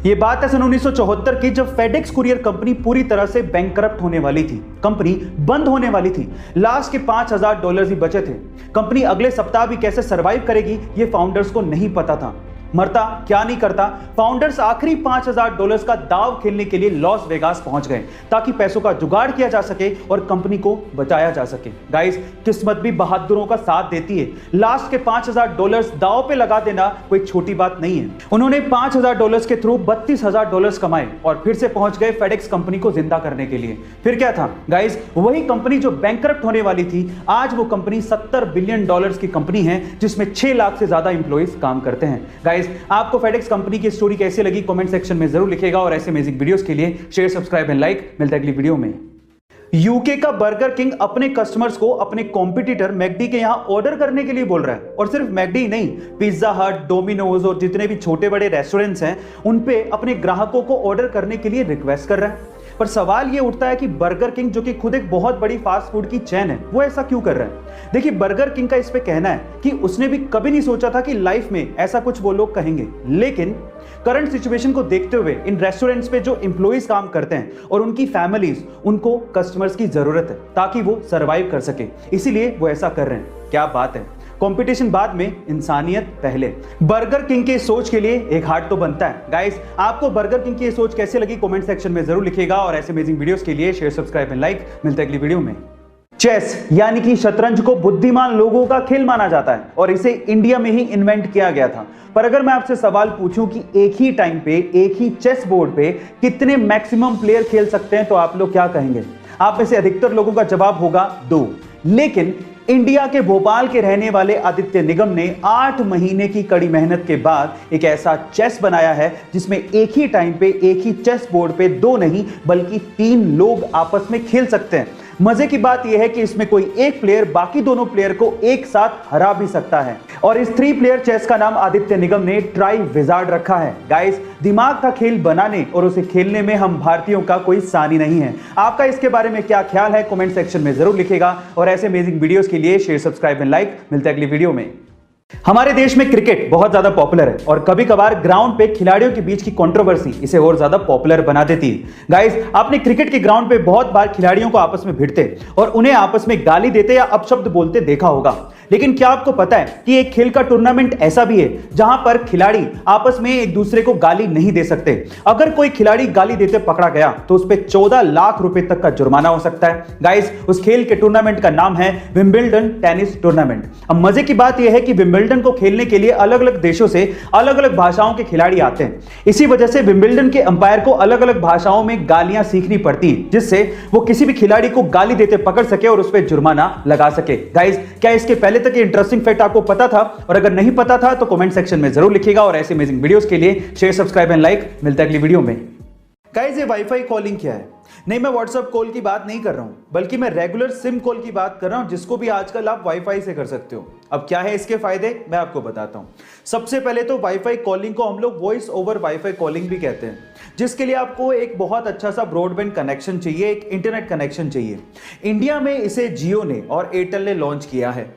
ये बात है सन 1974 की, जब फेडेक्स कुरियर कंपनी पूरी तरह से बैंकरप्ट होने वाली थी। कंपनी बंद होने वाली थी। लास्ट के $5000 ही बचे थे। कंपनी अगले सप्ताह भी कैसे सरवाइव करेगी ये फाउंडर्स को नहीं पता था। मरता क्या नहीं करता, फाउंडर्स आखिरी $5000 का दाव खेलने के लिए लॉस वेगास पहुंच गए ताकि पैसों का जुगाड़ किया जा सके और कंपनी को बचाया जा सके। गाइस, किस्मत भी बहादुरों का साथ देती है। लास्ट के $5000 दाव पे लगा देना कोई छोटी बात नहीं है। उन्होंने $5000 के थ्रू $32000 कमाए और फिर से पहुंच गए फेडेक्स कंपनी को जिंदा करने के लिए। फिर क्या था गाइस, वही कंपनी जो बैंकरप्ट होने वाली थी, आज वो कंपनी $70 बिलियन की कंपनी है जिसमें 6 लाख से ज्यादा इंप्लॉइज काम करते हैं। गाइस, आपको फेडेक्स कंपनी की स्टोरी कैसी लगी कमेंट सेक्शन में जरूर लिखिएगा और ऐसे अमेजिंग वीडियोस के लिए शेयर, सब्सक्राइब एंड लाइक। मिलता है अगली वीडियो में। यूके का बर्गर किंग अपने कस्टमर्स को अपने कॉम्पिटिटर मैकडी के यहां ऑर्डर करने के लिए बोल रहा है। और सिर्फ मैकडी नहीं, पिज्जा हट, डोमिनोज और जितने भी छोटे बड़े रेस्टोरेंट्स हैं उन पे अपने ग्राहकों को ऑर्डर करने के लिए रिक्वेस्ट कर रहा है। पर सवाल यह उठता है कि बर्गर किंग, जो कि खुद एक बहुत बड़ी फास्ट फूड की चेन है, वो ऐसा क्यों कर रहा है? देखिए, बर्गर किंग का इस पे कहना है कि उसने भी कभी नहीं सोचा था कि लाइफ में ऐसा कुछ वो लोग कहेंगे, लेकिन करंट सिचुएशन को देखते हुए इन रेस्टोरेंट्स पे जो एम्प्लॉइज काम करते हैं और उनकी फैमिलीज, उनको कस्टमर्स की जरूरत है ताकि वो सरवाइव कर सके, इसीलिए वो ऐसा कर रहे हैं। क्या बात है, कंपटीशन बाद में, इंसानियत पहले। बर्गर किंग के सोच के लिए एक हार्ट तो बनता है। गाइस, आपको बर्गर किंग की ये सोच कैसे लगी कमेंट सेक्शन में जरूर लिखिएगा और ऐसे अमेजिंग वीडियोस के लिए शेयर, सब्सक्राइब एंड लाइक। मिलते हैं अगली वीडियो में। चेस यानी कि शतरंज को बुद्धिमान लोगों का खेल माना जाता है और इसे इंडिया में ही इन्वेंट किया गया था। पर अगर मैं आपसे सवाल पूछूं कि एक ही टाइम पे एक ही चेस बोर्ड पे कितने मैक्सिमम प्लेयर खेल सकते हैं, तो आप लोग क्या कहेंगे? आप में से अधिकतर लोगों का जवाब होगा 2। लेकिन इंडिया के भोपाल के रहने वाले आदित्य निगम ने 8 महीने की कड़ी मेहनत के बाद एक ऐसा चेस बनाया है जिसमें एक ही टाइम पे एक ही चेस बोर्ड पे 2 नहीं बल्कि 3 लोग आपस में खेल सकते हैं। मजे की बात यह है कि इसमें कोई एक प्लेयर बाकी दोनों प्लेयर को एक साथ हरा भी सकता है और इस 3 प्लेयर चेस का नाम आदित्य निगम ने ट्राई विजार्ड रखा है। गाइस, दिमाग का खेल बनाने और उसे खेलने में हम भारतीयों का कोई सानी नहीं है। आपका इसके बारे में क्या ख्याल है कमेंट सेक्शन में जरूर लिखिएगा और ऐसे अमेजिंग वीडियोस के लिए शेयर, सब्सक्राइब एंड लाइक। मिलते हैं अगली वीडियो में। हमारे देश में क्रिकेट बहुत ज्यादा पॉपुलर है और कभी कभार ग्राउंड पे खिलाड़ियों के बीच की कंट्रोवर्सी इसे और ज्यादा पॉपुलर बना देती है। गाइस, आपने क्रिकेट के ग्राउंड पे बहुत बार खिलाड़ियों को आपस में भिड़ते और उन्हें आपस में गाली देते या अपशब्द बोलते देखा होगा। लेकिन क्या आपको पता है कि एक खेल का टूर्नामेंट ऐसा भी है जहां पर खिलाड़ी आपस में एक दूसरे को गाली नहीं दे सकते। अगर कोई खिलाड़ी गाली देते पकड़ा गया तो उस पर 14 लाख रुपए तक का जुर्माना हो सकता है। गाइस, उस खेल के टूर्नामेंट का नाम है विंबलडन टेनिस टूर्नामेंट। अब मजे की बात यह है कि विंबलडन को खेलने के लिए अलग अलग देशों से अलग अलग भाषाओं के खिलाड़ी आते हैं। इसी वजह से विंबलडन के अंपायर को अलग अलग भाषाओं में गालियां सीखनी पड़ती हैं, जिससे वो किसी भी खिलाड़ी को गाली देते पकड़ सके और उस पर जुर्माना लगा सके। गाइस, क्या इसके पहले तक इंटरेस्टिंग फैक्ट आपको पता था? और अगर नहीं पता था तो कमेंट सेक्शन में जरूर लिखिएगा और ऐसे अमेजिंग वीडियोस के लिए शेयर, सब्सक्राइब एंड लाइक। मिलता है अगली वीडियो में। गाइस, ये वाईफाई कॉलिंग क्या है? नहीं, मैं व्हाट्सएप कॉल की बात नहीं कर रहा हूं, बल्कि मैं रेगुलर सिम कॉल की बात कर रहा हूं, जिसको भी आजकल आप वाईफाई से कर सकते हो। अब क्या है इसके फायदे, मैं आपको बताता हूं। सबसे पहले तो वाईफाई कॉलिंग को हम लोग वॉइस ओवर वाईफाई कॉलिंग भी कहते हैं, जिसके लिए आपको एक बहुत अच्छा सा ब्रॉडबैंड कनेक्शन चाहिए, एक इंटरनेट कनेक्शन चाहिए। इंडिया में इसे जियो ने और एयरटेल ने लॉन्च किया है।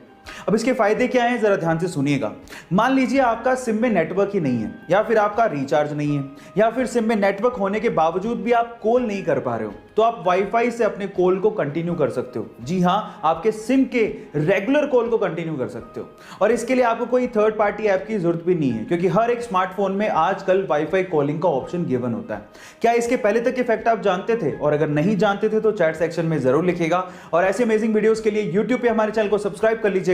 अब इसके फायदे क्या हैं, जरा ध्यान से सुनिएगा। मान लीजिए आपका सिम में नेटवर्क ही नहीं है, या फिर आपका रिचार्ज नहीं है, या फिर सिम में नेटवर्क होने के बावजूद भी आप कॉल नहीं कर पा रहे हो, तो आप वाईफाई से अपने कॉल को कंटिन्यू कर सकते हो। जी हां, आपके सिम के रेगुलर कॉल को कंटिन्यू कर सकते हो और इसके लिए आपको कोई थर्ड पार्टी ऐप की जरूरत भी नहीं है, क्योंकि हर एक स्मार्टफोन में आजकल वाईफाई कॉलिंग का ऑप्शन गिवन होता है। क्या इसके पहले तक इफेक्ट आप जानते थे? और अगर नहीं जानते थे तो चैट सेक्शन में जरूर लिखिएगा और ऐसे अमेजिंग वीडियोस के लिए यूट्यूब पे हमारे चैनल को सब्सक्राइब कर लीजिएगा